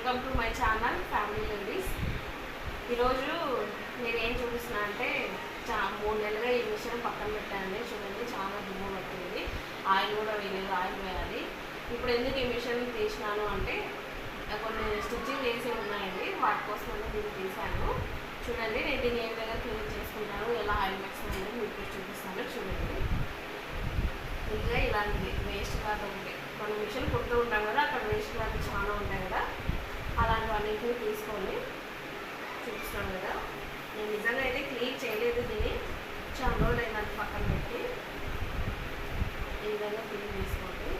Welcome to my channel family memories. ఈరోజు నేనేం చూపిస్తున్నా అంటే 3 నెలలుగా ఈ మిషన్ పక్కన పెట్టానండి. చూడండి చాలా దుమ్ము పట్టింది, ఆయిల్ కూడా వేయలేదు, ఆయిల్ వేయాలి. ఇప్పుడు ఎందుకు ఈ మిషన్ తీసినాను అంటే కొన్ని స్టిచ్చింగ్ చేసి ఉన్నాయండి, వాటి కోసం దీన్ని తీసాను. చూడండి నేను దీన్ని ఏ విధంగా క్లీన్ చేసుకుంటాను, ఎలా ఆయిల్ మిక్స్ అనేది మీకు చూపిస్తాను. చూడండి ఇంకా ఇలాంటిది వేస్ట్ క్లాత్ ఒకటి, మనం మిషన్ కుడుతూ ఉంటాం కదా, అక్కడ వేస్ట్ క్లాత్ చాలా ఉంటాయి కదా, అలాంటివన్నింటినీ తీసుకొని చూపిస్తాం కదా. నేను నిజంగా అయితే క్లీన్ చేయలేదు, దీన్ని చాలా రోజులు అయినంత పక్కన పెట్టి ఈ విధంగా క్లీన్ చేసుకోండి.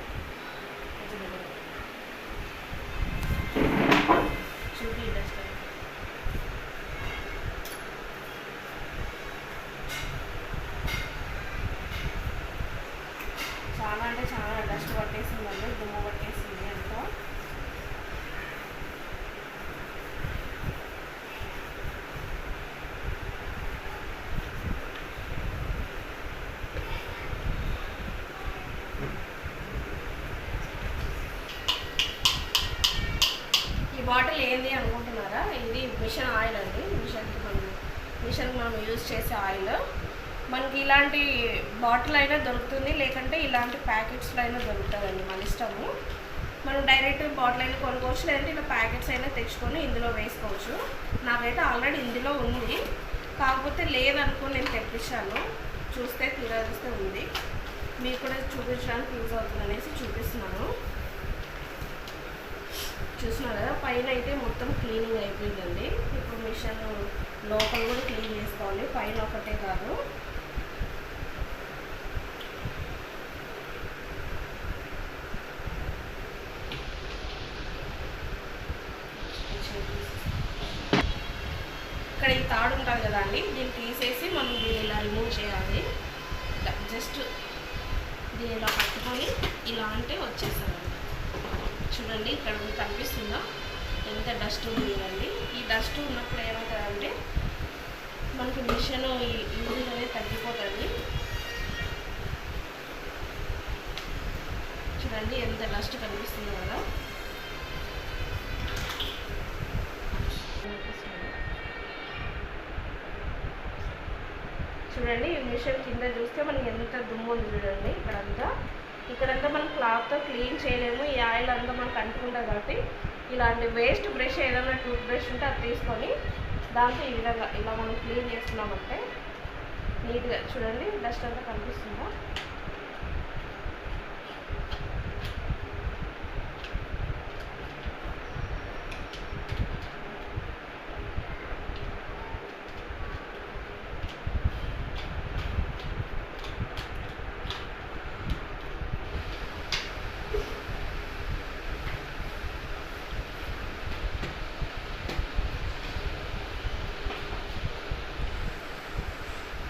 చూపి డస్ట్ చాలా అంటే చాలా డస్ట్ పట్టేసిందండి, దుమ్ము పట్టేసింది అంతా. ఈ బాటిల్ ఏంది అనుకుంటున్నారా? ఇది మిషన్ ఆయిల్ అండి. మిషన్ మనం యూజ్ చేసే ఆయిల్. మనకి ఇలాంటి బాటిల్ అయినా దొరుకుతుంది, లేకంటే ఇలాంటి ప్యాకెట్స్లో అయినా దొరుకుతుందండి, మన ఇష్టము. మనం డైరెక్ట్ బాటిల్ అయినా కొనుక్కోవచ్చు, లేదంటే ఇలా ప్యాకెట్స్ అయినా తెచ్చుకొని ఇందులో వేసుకోవచ్చు. నాకైతే ఆల్రెడీ ఇందులో ఉంది, కాకపోతే లేదనుకో నేను తెప్పించాను. తీరా చూస్తే ఉంది. మీకు కూడా చూపించడానికి యూజ్ అవుతుంది అనేసి చూపిస్తున్నాను. చూస్తున్నారు కదా, పైన అయితే మొత్తం క్లీనింగ్ అయిపోయిందండి. ఇప్పుడు మిషన్ లోపల కూడా క్లీన్ చేసుకోవాలి, పైన ఒకటే కాదు. ఇక్కడ ఈ తాడు ఉంటుంది కదా అండి, దీన్ని తీసేసి మనం దీన్ని ఇలా రిమూవ్ చేయాలి. జస్ట్ దీన్ని ఇలా పట్టుకొని ఇలా అంటే వచ్చేసారండి. చూడండి ఇక్కడ మీకు కనిపిస్తుందా ఎంత డస్ట్ ఉంది అండి. ఈ డస్ట్ ఉన్నప్పుడు ఏమవుతుందంటే మనకి మిషన్ యూజ్ అనేది తగ్గిపోతుంది. చూడండి ఎంత డస్ట్ కనిపిస్తుంది కదా. చూడండి ఈ మిషన్ కింద చూస్తే మనకి ఎంత దుమ్ము ఉంది చూడండి. ఇక్కడంతా మనం క్లాత్తో క్లీన్ చేయలేము, ఈ ఆయిల్ అంతా మనకు అంటుకుంటుంది. కాబట్టి ఇలాంటి వేస్ట్ బ్రష్ ఏదైనా టూత్ బ్రష్ ఉంటే అది తీసుకొని దాంతో ఈ విధంగా ఇలా మనం క్లీన్ చేసుకున్నామంటే నీట్గా చూడండి డస్ట్ అంతా కనిపిస్తుందా.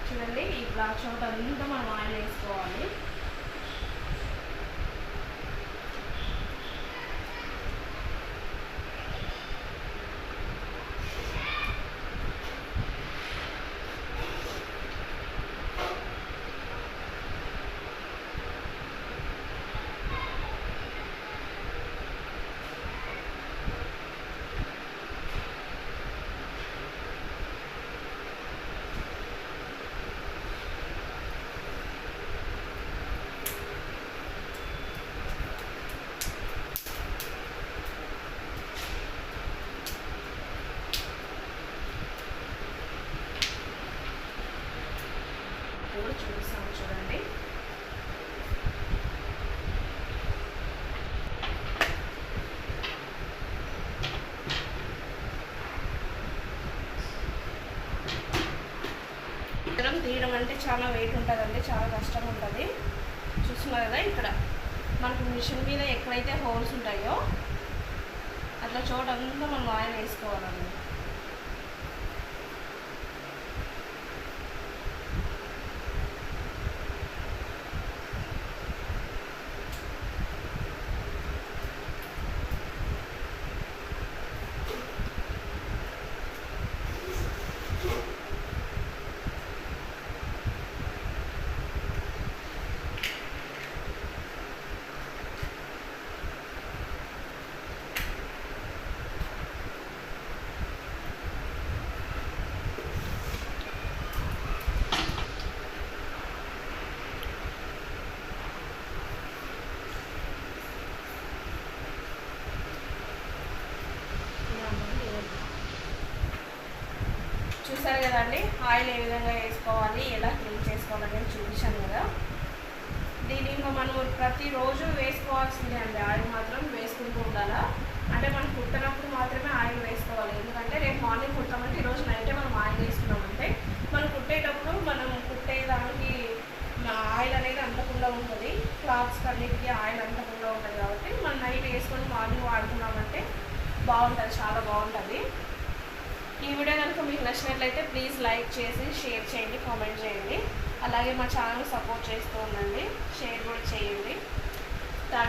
చూడండి ఈ బ్లాక్ చోట అంతా మనం ఆయిల్ వేసుకోవాలి. కూడా చూపిస్తాను చూడండి. తీయడం అంటే చాలా వెయిట్ ఉంటుందండి, చాలా కష్టం ఉంటుంది. చూస్తున్నారు కదా, ఇక్కడ మనకు మిషన్ మీద ఎక్కడైతే హోల్స్ ఉంటాయో అట్లా చోటంతా మనం ఆయిల్ వేసుకోవాలండి. చూసారు కదండి ఆయిల్ ఏ విధంగా వేసుకోవాలి, ఎలా క్లీన్ చేసుకోవాలనేది చూపించాను కదా. దీన్ని ఇంకా మనం ప్రతిరోజు వేసుకోవాల్సిందే అండి. ఆయిల్ మాత్రం వేసుకుంటూ ఉండాలా. అంటే మనం కుట్టినప్పుడు మాత్రమే ఆయిల్ వేసుకోవాలి. ఎందుకంటే రేపు మార్నింగ్ కుడతామంటే ఈరోజు నైటే మనం ఆయిల్ వేసుకున్నామంటే మనం కుట్టేటప్పుడు మనం కుట్టేదానికి ఆయిల్ అనేది అంతకుండా ఉంటుంది. క్లాత్స్ అన్నిటికీ ఆయిల్ అంతకుండా ఉంటుంది కాబట్టి మనం నైట్ వేసుకొని మార్నింగ్ వాడుకున్నామంటే బాగుంటుంది, చాలా బాగుంటుంది. ఈ వీడియో కనుక మీకు నచ్చినట్లయితే ప్లీజ్ లైక్ చేసి షేర్ చేయండి, కామెంట్ చేయండి. అలాగే మా ఛానల్ సపోర్ట్ చేస్తూ ఉండండి, షేర్ కూడా చేయండి.